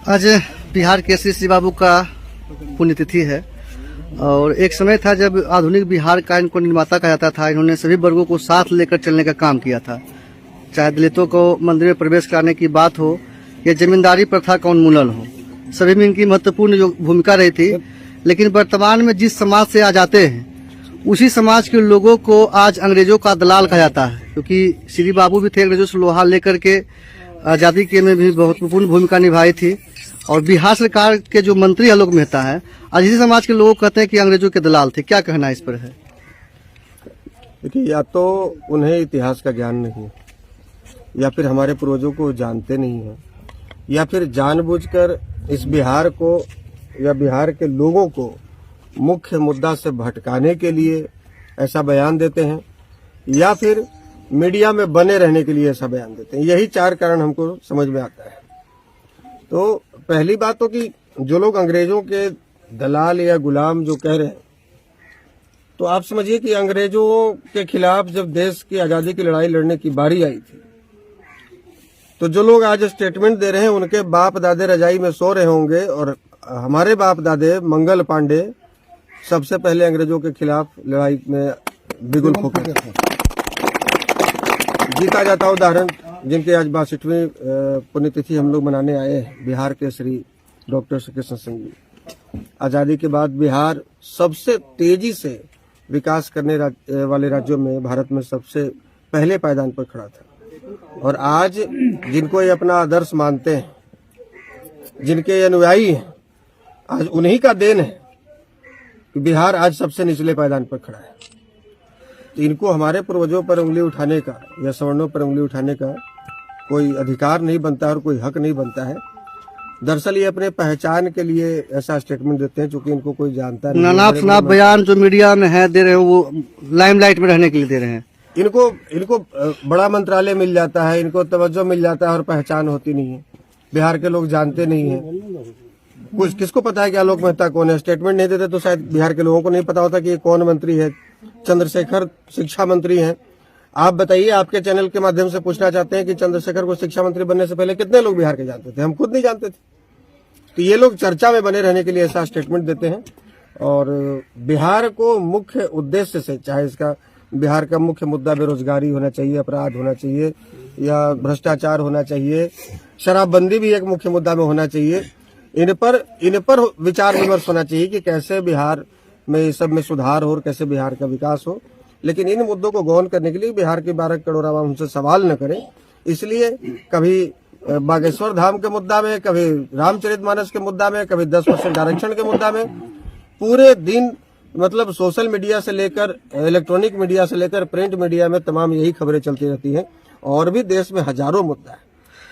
आज बिहार केसरी श्री बाबू का पुण्यतिथि है और एक समय था जब आधुनिक बिहार का इनको निर्माता कहा जाता था। इन्होंने सभी वर्गों को साथ लेकर चलने का काम किया था, चाहे दलितों को मंदिर में प्रवेश कराने की बात हो या जमींदारी प्रथा का उन्मूलन हो, सभी में इनकी महत्वपूर्ण भूमिका रही थी। लेकिन वर्तमान में जिस समाज से आज आते हैं उसी समाज के लोगों को आज अंग्रेजों का दलाल कहा जाता है, क्योंकि श्री बाबू भी थे अंग्रेजों से लोहा लेकर के आज़ादी के में भी महत्वपूर्ण भूमिका निभाई थी। और बिहार सरकार के जो मंत्री आलोक मेहता है, आज इसी समाज के लोग कहते हैं कि अंग्रेजों के दलाल थे। क्या कहना इस पर है? देखिए, या तो उन्हें इतिहास का ज्ञान नहीं है, या फिर हमारे पूर्वजों को जानते नहीं हैं, या फिर जानबूझकर इस बिहार को या बिहार के लोगों को मुख्य मुद्दा से भटकाने के लिए ऐसा बयान देते हैं, या फिर मीडिया में बने रहने के लिए ऐसा बयान देते हैं। यही चार कारण हमको समझ में आता है। तो पहली बात तो कि जो लोग अंग्रेजों के दलाल या गुलाम जो कह रहे हैं, तो आप समझिए कि अंग्रेजों के खिलाफ जब देश की आजादी की लड़ाई लड़ने की बारी आई थी, तो जो लोग आज स्टेटमेंट दे रहे हैं उनके बाप दादे रजाई में सो रहे होंगे, और हमारे बाप दादे मंगल पांडे सबसे पहले अंग्रेजों के खिलाफ लड़ाई में बिगुल फूके थे। जीता जाता उदाहरण जिनके आज 62वीं पुण्यतिथि हम लोग मनाने आए हैं, बिहार के श्री डॉक्टर कृष्ण सिंह जी। आजादी के बाद बिहार सबसे तेजी से विकास करने वाले राज्यों में भारत में सबसे पहले पायदान पर खड़ा था। और आज जिनको ये अपना आदर्श मानते हैं, जिनके अनुयायी हैं, आज उन्हीं का देन है कि बिहार आज सबसे निचले पायदान पर खड़ा है। तो इनको हमारे पूर्वजों पर उंगली उठाने का या सवर्णों पर उंगली उठाने का कोई अधिकार नहीं बनता और कोई हक नहीं बनता है। दरअसल ये अपने पहचान के लिए ऐसा स्टेटमेंट देते हैं, चूंकि इनको कोई जानता नहीं। नाना बयान जो मीडिया में है दे रहे हैं, वो लाइमलाइट में रहने के लिए दे रहे हैं। इनको बड़ा मंत्रालय मिल जाता है, इनको तवज्जो मिल जाता है और पहचान होती नहीं है। बिहार के लोग जानते नहीं है। कुछ किसको पता है कि आलोक मेहता कौन है? स्टेटमेंट नहीं देते तो शायद बिहार के लोगों को नहीं पता होता कि ये कौन मंत्री है। चंद्रशेखर शिक्षा मंत्री हैं। आप बताइए, आपके चैनल के माध्यम से पूछना चाहते हैं कि चंद्रशेखर को शिक्षा मंत्री बनने से पहले कितने लोग बिहार के जानते थे? हम खुद नहीं जानते थे। तो ये लोग चर्चा में बने रहने के लिए ऐसा स्टेटमेंट देते हैं। और बिहार को मुख्य उद्देश्य से, चाहे इसका बिहार का मुख्य मुद्दा बेरोजगारी होना चाहिए, अपराध होना चाहिए, या भ्रष्टाचार होना चाहिए, शराबबंदी भी एक मुख्य मुद्दा में होना चाहिए। इन पर विचार विमर्श होना चाहिए कि कैसे बिहार में इस सब में सुधार हो और कैसे बिहार का विकास हो। लेकिन इन मुद्दों को गौन करने के लिए बिहार के 12 करोड़ आवाम हमसे सवाल न करें, इसलिए कभी बागेश्वर धाम के मुद्दा में, कभी रामचरितमानस के मुद्दा में, कभी 10% आरक्षण के मुद्दा में, पूरे दिन मतलब सोशल मीडिया से लेकर इलेक्ट्रॉनिक मीडिया से लेकर प्रिंट मीडिया में तमाम यही खबरें चलती रहती हैं। और भी देश में हजारों मुद्दा है,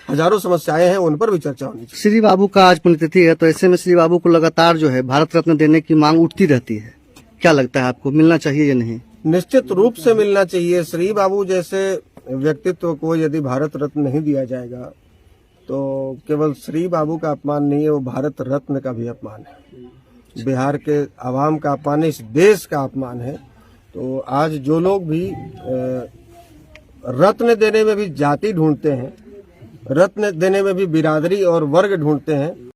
हजारों समस्याएं हैं, उन पर भी चर्चा होनी चाहिए। श्री बाबू का आज पुण्यतिथि है, तो ऐसे में श्री बाबू को लगातार जो है भारत रत्न देने की मांग उठती रहती है। क्या लगता है आपको, मिलना चाहिए या नहीं? निश्चित रूप से मिलना चाहिए। श्री बाबू जैसे व्यक्तित्व को यदि भारत रत्न नहीं दिया जाएगा तो केवल श्री बाबू का अपमान नहीं है, वो भारत रत्न का भी अपमान है, बिहार के आवाम का अपमान है, इस देश का अपमान है। तो आज जो लोग भी रत्न देने में भी जाति ढूंढते हैं, रत्न देने में भी बिरादरी और वर्ग ढूंढते हैं,